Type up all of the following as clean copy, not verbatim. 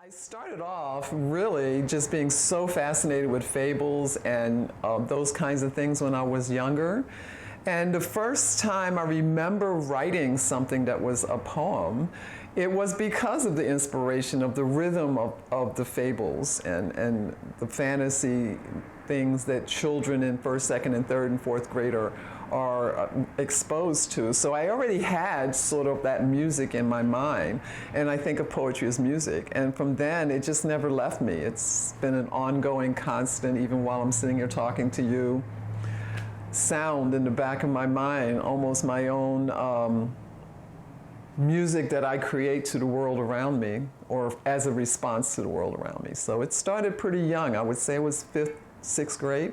I started off really just being so fascinated with fables and those kinds of things when I was younger. And the first time I remember writing something that was a poem, it was because of the inspiration of the rhythm of the fables and the fantasy things that children in first, second, and third and fourth grade are exposed to. So I already had sort of that music in my mind, and I think of poetry as music. And from then, it just never left me. It's been an ongoing constant, even while I'm sitting here talking to you. Sound in the back of my mind, almost my own music that I create to the world around me, or as a response to the world around me. So it started pretty young. I would say it was fifth, sixth grade.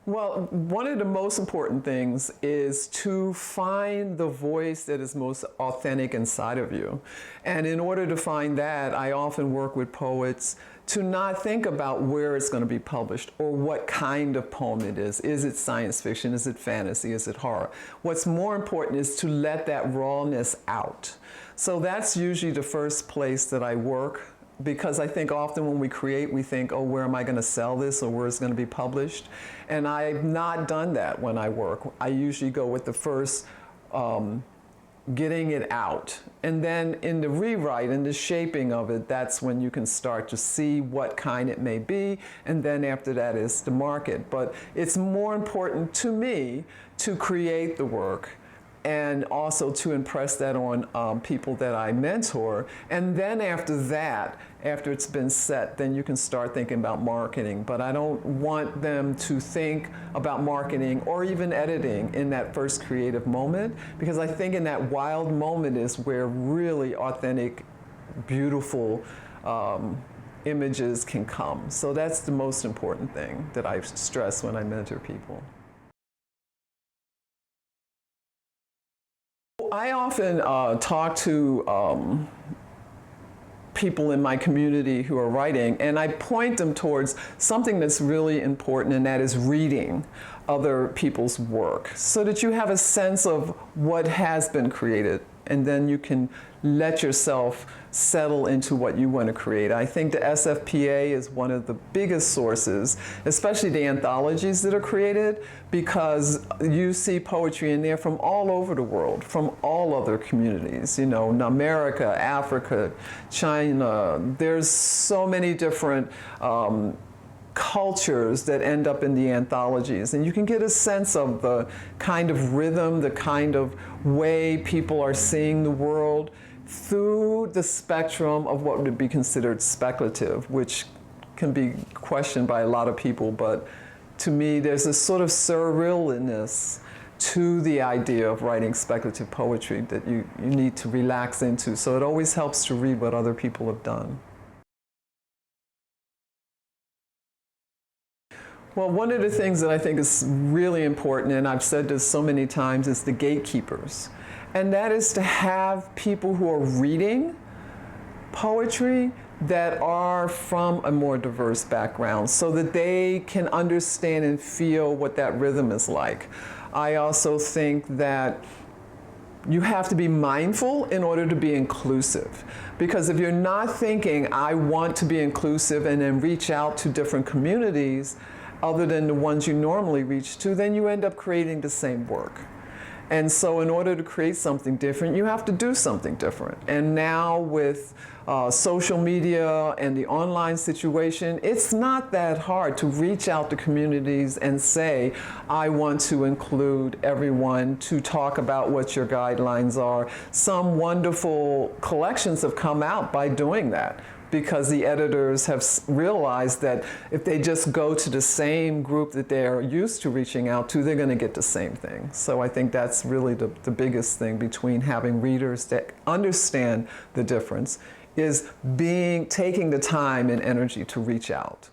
Well, one of the most important things is to find the voice that is most authentic inside of you. And in order to find that, I often work with poets to not think about where it's going to be published or what kind of poem it is. Is it science fiction? Is it fantasy? Is it horror? What's more important is to let that rawness out. So that's usually the first place that I work, because I think often when we create, we think, oh, where am I going to sell this or where it's going to be published? And I've not done that when I work. I usually go with the first getting it out. And then in the rewrite and the shaping of it, that's when you can start to see what kind it may be. And then after that is the market. But it's more important to me to create the work and also to impress that on people that I mentor. And then after that, after it's been set, then you can start thinking about marketing. But I don't want them to think about marketing or even editing in that first creative moment, because I think in that wild moment is where really authentic, beautiful images can come. So that's the most important thing that I stress when I mentor people. I often talk to people in my community who are writing, and I point them towards something that's really important, and that is reading other people's work, so that you have a sense of what has been created, and then you can let yourself settle into what you want to create. I think the SFPA is one of the biggest sources, especially the anthologies that are created, because you see poetry in there from all over the world, from all other communities, you know, America, Africa, China. There's so many different cultures that end up in the anthologies, and you can get a sense of the kind of rhythm, the kind of way people are seeing the world through the spectrum of what would be considered speculative, which can be questioned by a lot of people, but to me there's a sort of surrealness to the idea of writing speculative poetry that you need to relax into. So it always helps to read what other people have done. Well, one of the things that I think is really important, and I've said this so many times, is the gatekeepers. And that is to have people who are reading poetry that are from a more diverse background, so that they can understand and feel what that rhythm is like. I also think that you have to be mindful in order to be inclusive. Because if you're not thinking, I want to be inclusive, and then reach out to different communities other than the ones you normally reach to, then you end up creating the same work. And so in order to create something different, you have to do something different. And now with social media and the online situation, it's not that hard to reach out to communities and say, I want to include everyone to talk about what your guidelines are. Some wonderful collections have come out by doing that, because the editors have realized that if they just go to the same group that they're used to reaching out to, they're going to get the same thing. So I think that's really the biggest thing between having readers that understand the difference, is taking the time and energy to reach out.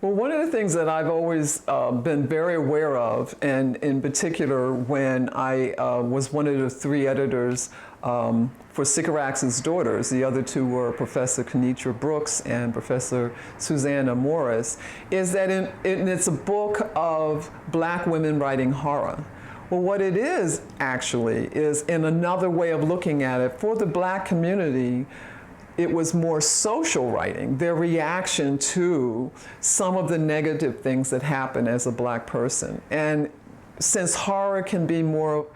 Well, one of the things that I've always been very aware of, and in particular when I was one of the 3 editors for Sycorax's Daughters, the other 2 were Professor Kenitra Brooks and Professor Susanna Morris, is that it's a book of Black women writing horror, Well, what it is actually is, in another way of looking at it, for the Black community, it was more social writing, their reaction to some of the negative things that happen as a Black person. And since horror can be more,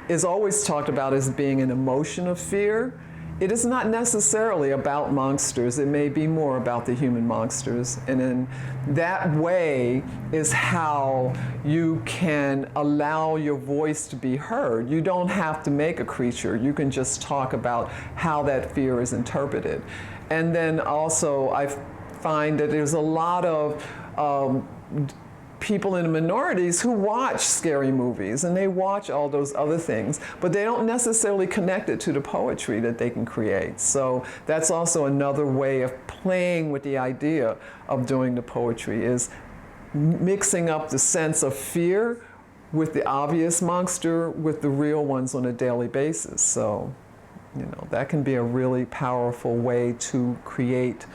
is always talked about as being an emotion of fear, it is not necessarily about monsters. It may be more about the human monsters. And in that way is how you can allow your voice to be heard. You don't have to make a creature. You can just talk about how that fear is interpreted. And then also I find that there's a lot of people in minorities who watch scary movies and they watch all those other things, but they don't necessarily connect it to the poetry that they can create. So that's also another way of playing with the idea of doing the poetry, is mixing up the sense of fear with the obvious monster with the real ones on a daily basis. So, you know, that can be a really powerful way to create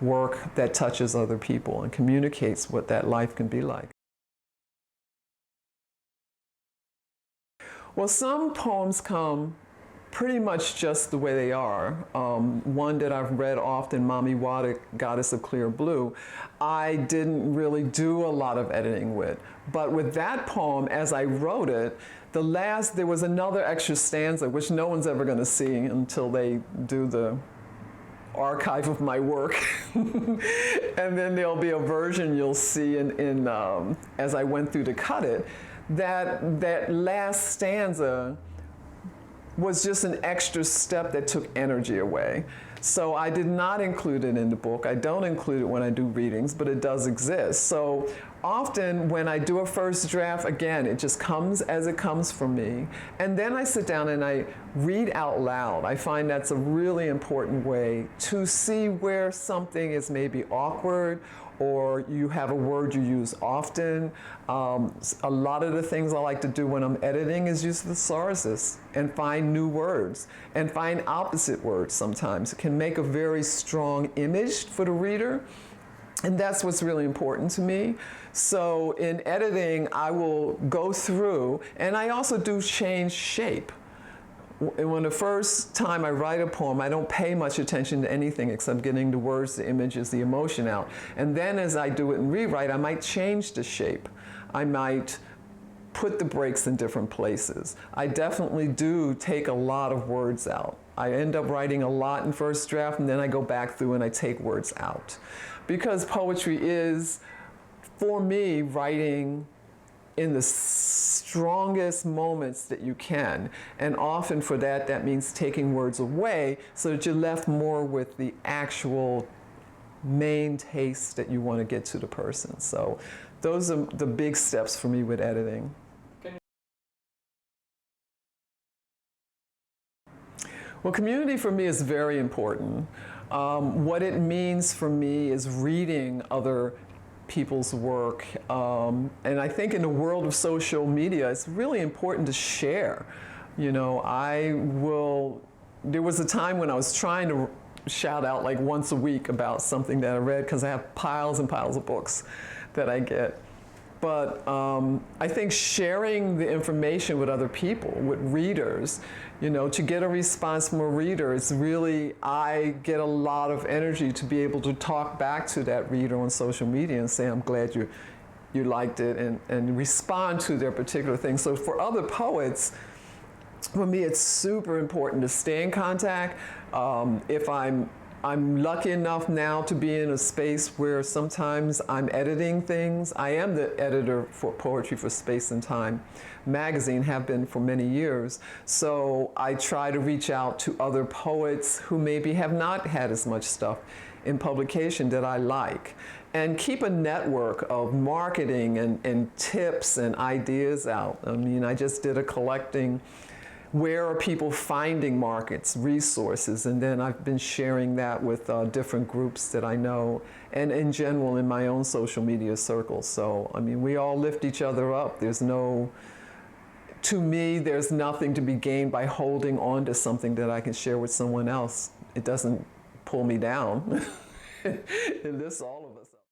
work that touches other people and communicates what that life can be like. Well, some poems come pretty much just the way they are. One that I've read often, Mami Wada, Goddess of Clear Blue, I didn't really do a lot of editing with. But with that poem, as I wrote it, there was another extra stanza, which no one's ever going to see until they do the archive of my work. And then there'll be a version you'll see as I went through to cut it, that last stanza was just an extra step that took energy away. So I did not include it in the book. I don't include it when I do readings, but it does exist. So often when I do a first draft, again, it just comes as it comes from me. And then I sit down and I read out loud. I find that's a really important way to see where something is maybe awkward, or you have a word you use often. A lot of the things I like to do when I'm editing is use the thesaurus and find new words and find opposite words sometimes. It can make a very strong image for the reader. And that's what's really important to me. So in editing, I will go through, and I also do change shape. When the first time I write a poem, I don't pay much attention to anything except getting the words, the images, the emotion out. And then as I do it and rewrite, I might change the shape. I might put the breaks in different places. I definitely do take a lot of words out. I end up writing a lot in first draft, and then I go back through and I take words out. Because poetry is, for me, writing in the strongest moments that you can. And often for that, that means taking words away so that you're left more with the actual main taste that you want to get to the person. So those are the big steps for me with editing. Well, community for me is very important. What it means for me is reading other people's work. And I think in the world of social media, it's really important to share. You know, there was a time when I was trying to shout out like once a week about something that I read, because I have piles and piles of books that I get. But I think sharing the information with other people, with readers, you know, to get a response from a reader, it's really, I get a lot of energy to be able to talk back to that reader on social media and say, I'm glad you liked it, and respond to their particular thing. So for other poets, for me, it's super important to stay in contact. If I'm lucky enough now to be in a space where sometimes I'm editing things. I am the editor for Poetry for Space and Time magazine, have been for many years. So I try to reach out to other poets who maybe have not had as much stuff in publication that I like, and keep a network of marketing and tips and ideas out. I mean, I just did a collecting, where are people finding markets, resources, and then I've been sharing that with different groups that I know, and in general in my own social media circles. So, I mean, we all lift each other up. To me, there's nothing to be gained by holding on to something that I can share with someone else. It doesn't pull me down. It lifts all of us up.